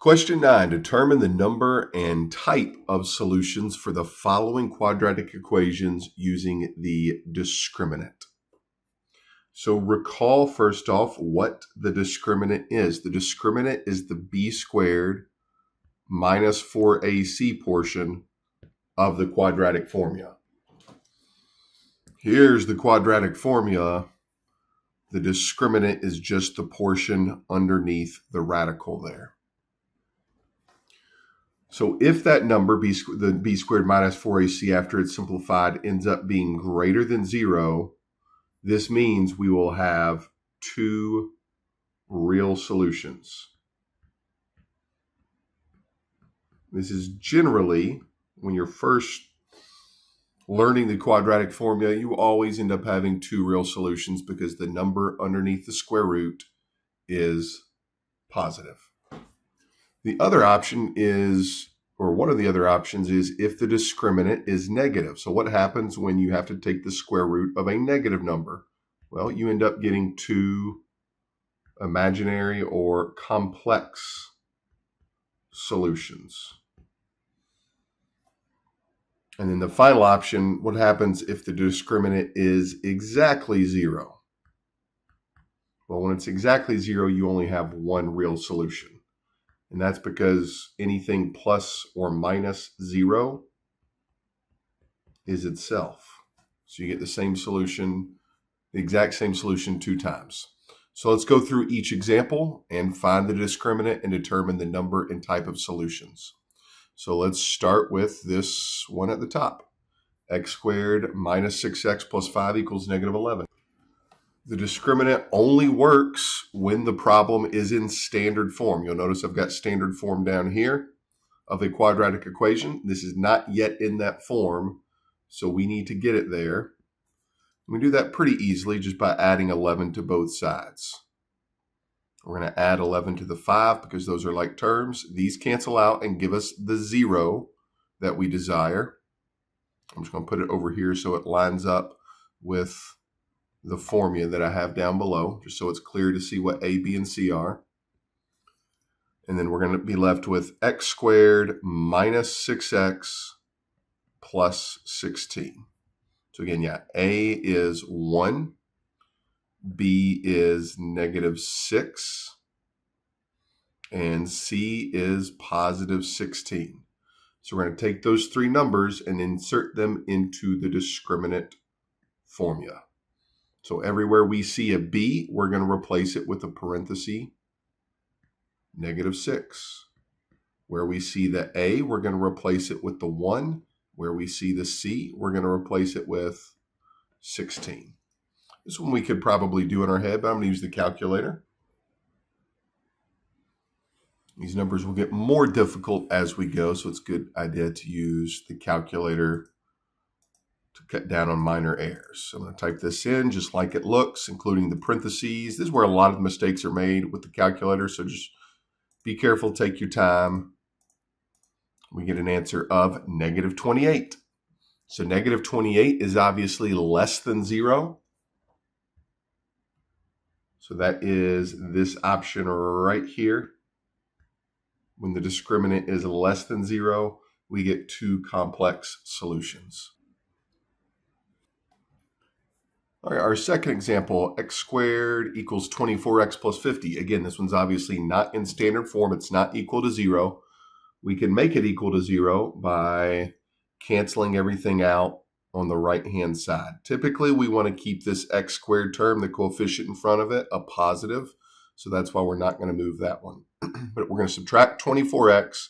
Question 9, determine the number and type of solutions for the following quadratic equations using the discriminant. So recall first off what the discriminant is. The discriminant is the b squared minus 4ac portion of the quadratic formula. Here's the quadratic formula. The discriminant is just the portion underneath the radical there. So if that number, the b squared minus 4ac after it's simplified, ends up being greater than 0, this means we will have two real solutions. This is generally, when you're first learning the quadratic formula, you always end up having two real solutions because the number underneath the square root is positive. The other option is, or one of the other options is if the discriminant is negative. So what happens when you have to take the square root of a negative number? Well, you end up getting two imaginary or complex solutions. And then the final option, what happens if the discriminant is exactly 0? Well, when it's exactly 0, you only have one real solution. And that's because anything plus or minus 0 is itself. So you get the same solution, the exact same solution 2 times. So let's go through each example and find the discriminant and determine the number and type of solutions. So let's start with this one at the top. X squared minus 6x plus 5 equals negative 11. The discriminant only works when the problem is in standard form. You'll notice I've got standard form down here of a quadratic equation. This is not yet in that form, so we need to get it there. We do that pretty easily just by adding 11 to both sides. We're going to add 11 to the 5 because those are like terms. These cancel out and give us the 0 that we desire. I'm just going to put it over here so it lines up with the formula that I have down below, just so it's clear to see what A, B, and C are. And then we're going to be left with x squared minus 6x plus 16. So again, yeah, A is 1. B is negative 6, and C is positive 16. So we're going to take those three numbers and insert them into the discriminant formula. So everywhere we see a B, we're going to replace it with a parenthesis, negative 6. Where we see the A, we're going to replace it with the 1. Where we see the C, we're going to replace it with 16. This one we could probably do in our head, but I'm going to use the calculator. These numbers will get more difficult as we go, so it's a good idea to use the calculator to cut down on minor errors. So I'm going to type this in just like it looks, including the parentheses. This is where a lot of mistakes are made with the calculator, so just be careful, take your time. We get an answer of negative 28. So negative 28 is obviously less than 0. So that is this option right here. When the discriminant is less than 0, we get two complex solutions. All right, our second example, x squared equals 24x plus 50. Again, this one's obviously not in standard form. It's not equal to 0. We can make it equal to 0 by canceling everything out on the right-hand side. Typically, we want to keep this x squared term, the coefficient in front of it, a positive. So that's why we're not going to move that one. But we're going to subtract 24x,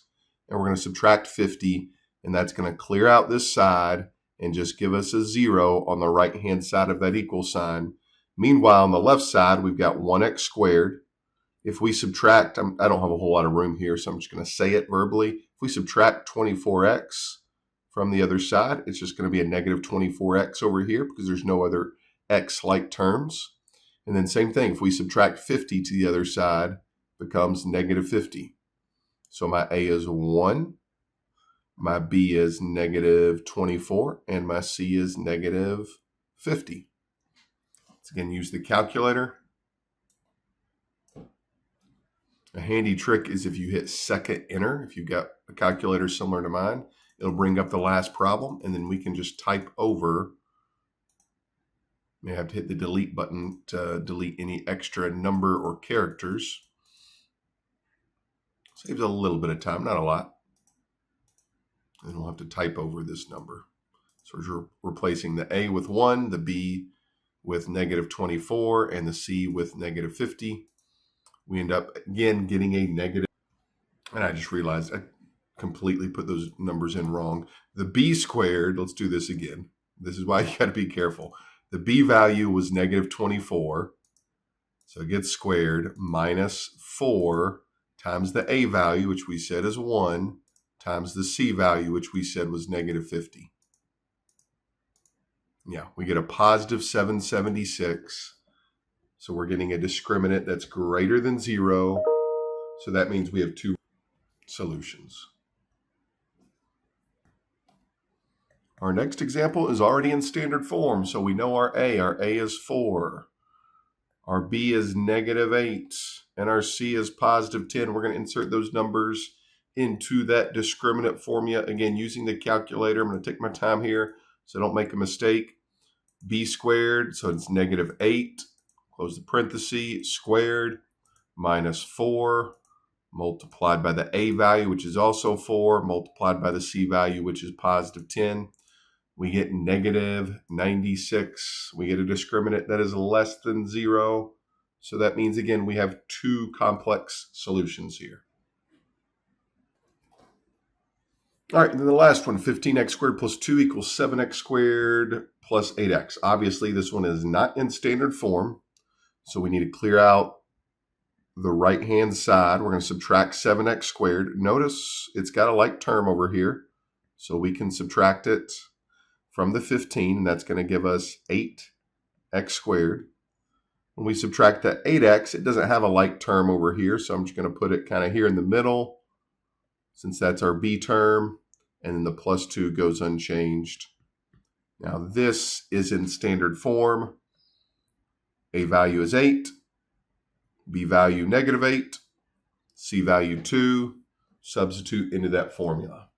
and we're going to subtract 50, and that's going to clear out this side and just give us a 0 on the right-hand side of that equal sign. Meanwhile, on the left side, we've got 1x squared. If we subtract, I don't have a whole lot of room here, so I'm just going to say it verbally. If we subtract 24x from the other side, it's just going to be a negative 24x over here because there's no other x-like terms. And then same thing, if we subtract 50 to the other side, it becomes negative 50. So my A is 1, my B is negative 24, and my C is negative 50. Let's again use the calculator. A handy trick is if you hit second enter, if you've got a calculator similar to mine, it'll bring up the last problem, and then we can just type over. You may have to hit the delete button to delete any extra number or characters. Saves a little bit of time, not a lot. And we'll have to type over this number. So we're replacing the A with 1, the B with -24, and the C with -50. We end up, again, getting a negative. And I just realized I completely put those numbers in wrong. The B squared, let's do this again. This is why you got to be careful. The B value was -24. So it gets squared minus 4 times the A value, which we said is 1, times the C value, which we said was -50. Yeah, we get a positive 776. So we're getting a discriminant that's greater than 0. So that means we have 2 solutions. Our next example is already in standard form. So we know our A is 4. Our B is -8. And our C is +10. We're going to insert those numbers into that discriminant formula. Again, using the calculator. I'm going to take my time here so I don't make a mistake. B squared, so it's -8. Close the parenthesis, squared, minus 4, multiplied by the A value, which is also 4, multiplied by the C value, which is +10. We get -96. We get a discriminant that is less than 0. So that means, again, we have 2 complex solutions here. All right, and then the last one, 15x squared plus 2 equals 7x squared plus 8x. Obviously, this one is not in standard form, so we need to clear out the right-hand side. We're going to subtract 7x squared. Notice it's got a like term over here, so we can subtract it from the 15, and that's going to give us 8x squared. When we subtract that 8x, it doesn't have a like term over here, so I'm just going to put it kind of here in the middle, since that's our B term, and then the +2 goes unchanged. Now this is in standard form. A value is 8, B value -8, C value 2. Substitute into that formula.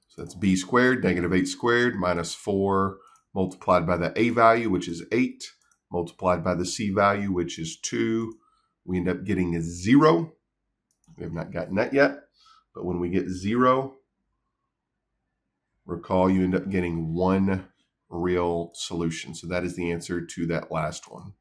So that's B squared, -8 squared, minus 4 multiplied by the A value, which is 8, multiplied by the C value, which is 2. We end up getting a 0. We have not gotten that yet, but when we get 0, recall you end up getting 1 real solution. So that is the answer to that last one.